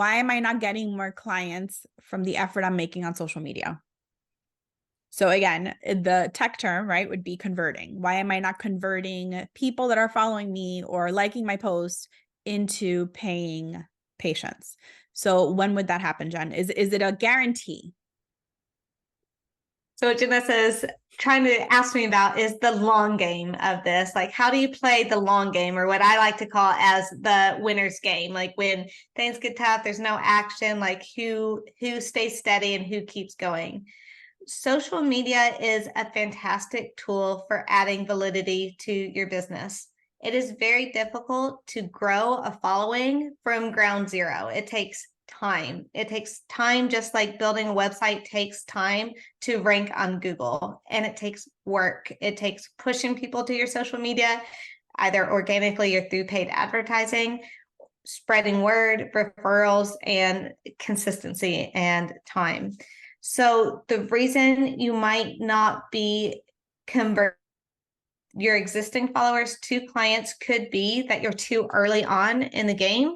why am I not getting more clients from the effort I'm making on social media? So again, the tech term, right, would be converting. Why am I not converting people that are following me or liking my post into paying patients? So when would that happen, Jen? Is it a guarantee? So what Janessa is trying to ask me about is the long game of this. Like, how do you play the long game, or what I like to call as the winner's game? Like when things get tough, there's no action, like who stays steady and who keeps going. Social media is a fantastic tool for adding validity to your business. It is very difficult to grow a following from ground zero. It takes time. It takes time, just like building a website takes time to rank on Google, and it takes work. It takes pushing people to your social media, either organically or through paid advertising, spreading word, referrals, and consistency and time. So the reason you might not be convert your existing followers to clients could be that you're too early on in the game.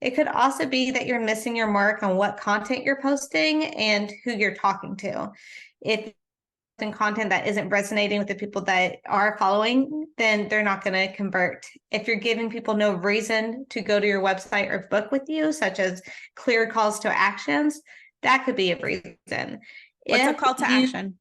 It could also be that you're missing your mark on what content you're posting and who you're talking to. If content that isn't resonating with the people that are following, then they're not going to convert. If you're giving people no reason to go to your website or book with you, such as clear calls to actions, that could be a reason. What's a call to action?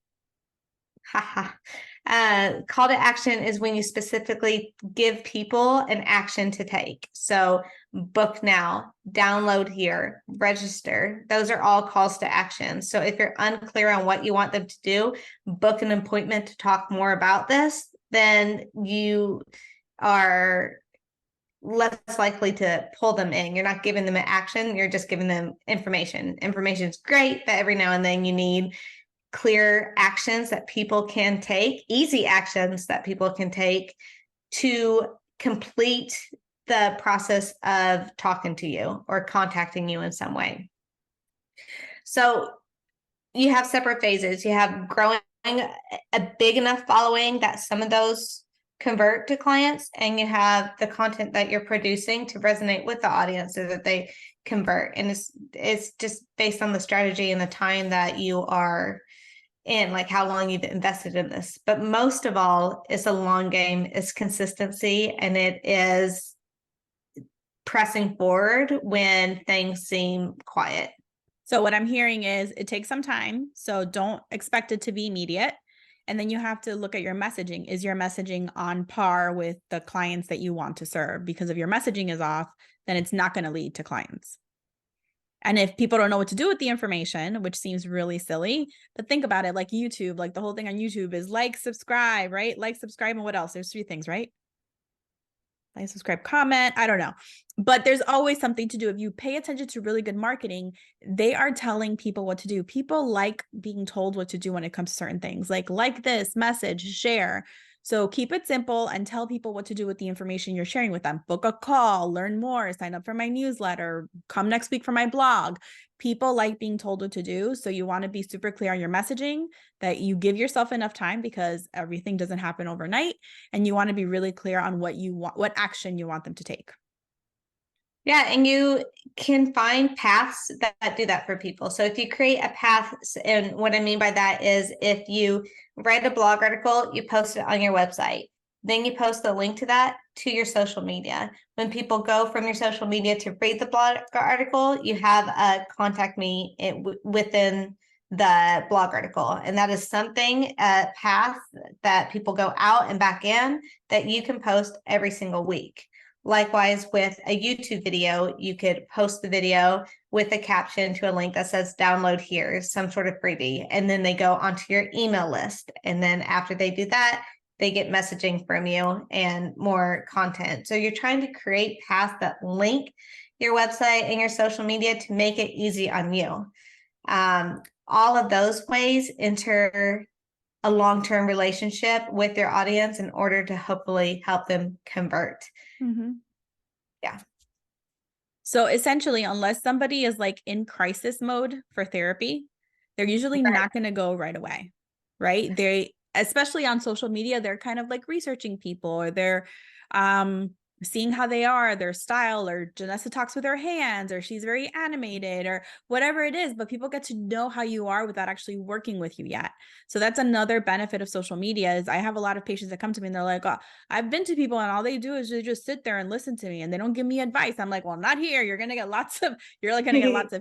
Call to action is when you specifically give people an action to take. So book now, download here, register. Those are all calls to action. So if you're unclear on what you want them to do, book an appointment to talk more about this, then you are less likely to pull them in. You're not giving them an action, you're just giving them information. Information is great, but every now and then you need clear actions that people can take, easy actions that people can take to complete the process of talking to you or contacting you in some way. So you have separate phases. You have growing a big enough following that some of those convert to clients, and you have the content that you're producing to resonate with the audience so that they convert. And it's just based on the strategy and the time that you are in, like how long you've invested in this. But most of all, it's a long game, it's consistency, and it is pressing forward when things seem quiet. So what I'm hearing is it takes some time. So don't expect it to be immediate. And then you have to look at your messaging. Is your messaging on par with the clients that you want to serve? Because if your messaging is off, then it's not going to lead to clients. And if people don't know what to do with the information, which seems really silly, but think about it, like YouTube, like the whole thing on YouTube is like, subscribe, right? Like, subscribe, and what else? There's 3 things, right? Like, subscribe, comment, I don't know. But there's always something to do. If you pay attention to really good marketing, they are telling people what to do. People like being told what to do when it comes to certain things, like this, message, share. So keep it simple and tell people what to do with the information you're sharing with them. Book a call, learn more, sign up for my newsletter, come next week for my blog. People like being told what to do. So you want to be super clear on your messaging, that you give yourself enough time because everything doesn't happen overnight. And you want to be really clear on what you want, what action you want them to take. Yeah, and you can find paths that do that for people. So if you create a path, and what I mean by that is if you write a blog article, you post it on your website. Then you post the link to that to your social media. When people go from your social media to read the blog article, you have a contact me within the blog article. And that is something, a path that people go out and back in that you can post every single week. Likewise, with a YouTube video, you could post the video with a caption to a link that says download here, some sort of freebie, and then they go onto your email list. And then after they do that, they get messaging from you and more content. So you're trying to create paths that link your website and your social media to make it easy on you. All of those ways enter a long-term relationship with their audience in order to hopefully help them convert. Mm-hmm. Yeah. So essentially, unless somebody is like in crisis mode for therapy, they're usually not going to go right away, right? They, especially on social media, they're kind of like researching people, or they're seeing how they are, their style, or Janessa talks with her hands, or she's very animated, or whatever it is, but people get to know how you are without actually working with you yet. So that's another benefit of social media. Is I have a lot of patients that come to me and they're like, oh, I've been to people and all they do is they just sit there and listen to me and they don't give me advice. I'm like, well, not here. You're gonna get lots of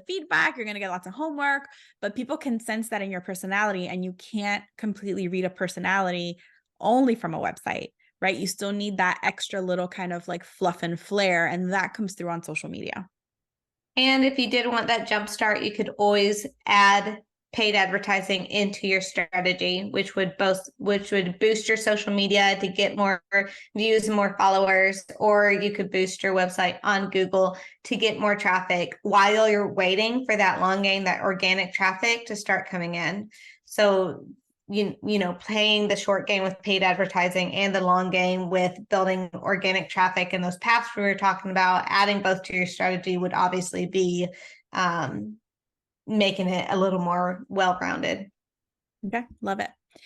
feedback, you're gonna get lots of homework, but people can sense that in your personality, and you can't completely read a personality only from a website, right? You still need that extra little kind of like fluff and flair, and that comes through on social media. And if you did want that jump start, you could always add paid advertising into your strategy, which would boost your social media to get more views and more followers, or you could boost your website on Google to get more traffic while you're waiting for that long game, that organic traffic to start coming in. So you know, playing the short game with paid advertising and the long game with building organic traffic and those paths we were talking about, adding both to your strategy would obviously be making it a little more well-rounded. Okay, love it.